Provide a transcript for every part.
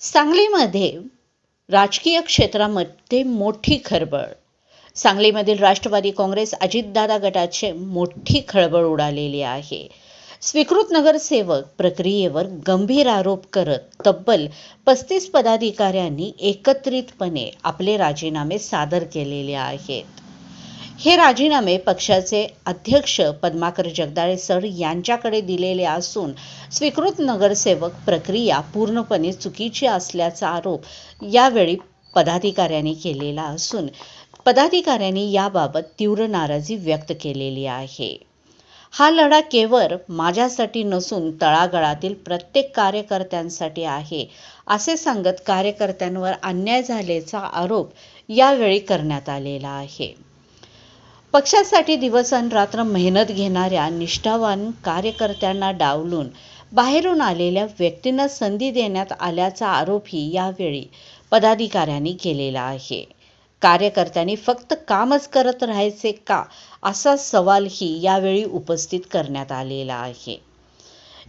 सांगलीमध्ये राजकीय क्षेत्रामध्ये मोठी खळबळ. सांगलीमधील राष्ट्रवादी काँग्रेस अजितदादा गटाचे मोठी खळबळ उडालेली आहे. स्वीकृत नगरसेवक प्रक्रियेवर गंभीर आरोप करत तब्बल 35 पदाधिकाऱ्यांनी एकत्रितपणे आपले राजीनामे सादर केलेले आहेत. हे राजीनामे पक्षाचे अध्यक्ष पद्माकर जगदाळे सर यांच्याकडे दिलेले असून स्वीकृत नगरसेवक प्रक्रिया पूर्णपणे चुकीची असल्याचा आरोप यावेळी पदाधिकाऱ्यांनी केलेला असून पदाधिकाऱ्यांनी याबाबत तीव्र नाराजी व्यक्त केलेली आहे. हा लढा केवळ माझ्यासाठी नसून तळागाळातील प्रत्येक कार्यकर्त्यांसाठी आहे असे सांगत कार्यकर्त्यांवर अन्याय झाल्याचा आरोप यावेळी करण्यात आलेला आहे. पक्षासाठी दिवसरात्र मेहनत घेणाऱ्या निष्ठावान कार्यकर्त्यांना डावलून बाहेरून आलेल्या व्यक्तींना संधी देण्यात आल्याचा आरोपही यावेळी पदाधिकाऱ्यांनी केलेला आहे. कार्यकर्त्यांनी फक्त कामच करत राहायचे का असा सवालही यावेळी उपस्थित करण्यात आलेला आहे.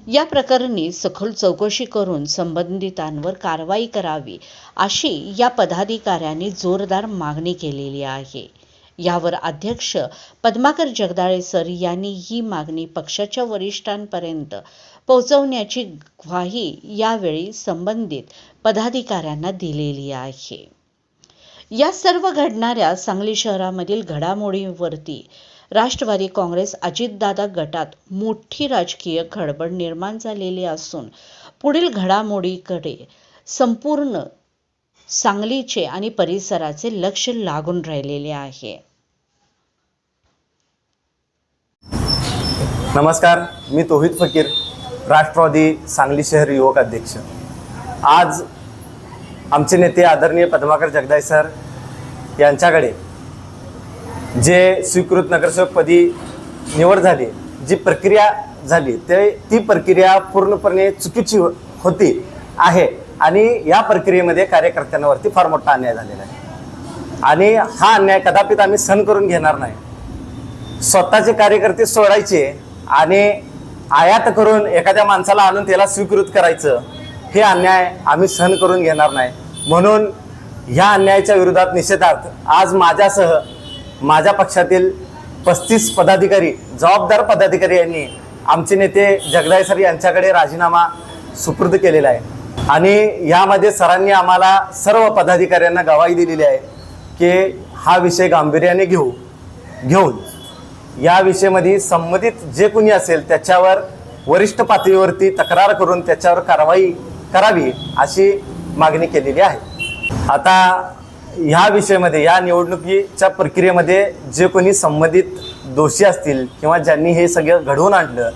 या प्रकरणी सखोल चौकशी करून संबंधितांवर कारवाई करावी अशी या पदाधिकाऱ्यांनी जोरदार मागणी केलेली आहे. यावर अध्यक्ष पद्माकर जगदाळे सर यांनी ही मागणी पक्षाच्या वरिष्ठांपर्यंत पोहोचवण्याची ग्वाही यावेळी संबंधित पदाधिकाऱ्यांना दिलेली आहे. या सर्व घडणाऱ्या सांगली शहरामधील घडामोडींवरती राष्ट्रवादी काँग्रेस अजितदादा गटात मोठी राजकीय खळबळ निर्माण झालेली असून पुढील घडामोडीकडे संपूर्ण सांगलीचे आणि परिसराचे लक्ष लागून राहिलेले आहे. नमस्कार, मी तौहीद फकीर, राष्ट्रवादी सांगली शहर युवक अध्यक्ष. आज आमचे नेते आदरणीय पद्माकर जगदाळे सर यांच्याकडे जे स्वीकृत नगरसेवकपदी निवड झाली, जी प्रक्रिया झाली ती प्रक्रिया पूर्णपणे चुकीची होती आहे आणि या प्रक्रियेमध्ये कार्यकर्त्यांवरती फार मोठा अन्याय झालेला आहे आणि हा अन्याय कदापित आम्ही सहन करून घेणार नाही. स्वतःचे कार्यकर्ते सोडायचे आणि आयात करून एखाद्या माणसाला आणून त्याला स्वीकृत करायचं, हे अन्याय आम्ही सहन करून घेणार नाही. म्हणून ह्या अन्यायाच्या विरोधात निषेधार्थ आज माझ्यासह माझ्या पक्षातील 35 पदाधिकारी, जबाबदार पदाधिकारी यांनी आमचे नेते जगदाळे सर यांच्याकडे राजीनामा सुपूर्द केलेला आहे आणि यामध्ये सरांनी आम्हाला सर्व पदाधिकाऱ्यांना गवाही दिलेली आहे की हा विषय गांभीर्याने घेऊन या विषयामध्ये संबंधित जे कोणी असेल त्याच्यावर वरिष्ठ पातळीवरती तक्रार करून त्याच्यावर कारवाई करावी अशी मागणी केलेली आहे. आता ह्या विषयामध्ये, या निवडणुकीच्या प्रक्रियेमध्ये जे कोणी संबंधित दोषी असतील किंवा ज्यांनी हे सगळं घडवून आणलं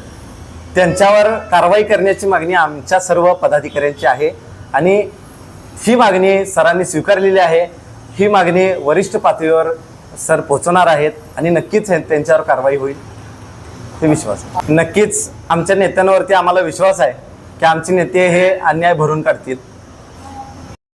त्यांच्यावर कारवाई करण्याची मागणी आमच्या सर्व पदाधिकाऱ्यांची आहे आणि ही मागणी सरांनी स्वीकारलेली आहे. ही मागणी वरिष्ठ पातळीवर सर पोहोचवणार आहेत आणि नक्कीच त्यांच्यावर कारवाई होईल हे विश्वास. नक्कीच आमच्या नेत्यांवरती आम्हाला विश्वास आहे की आमचे नेते हे अन्याय भरून काढतील.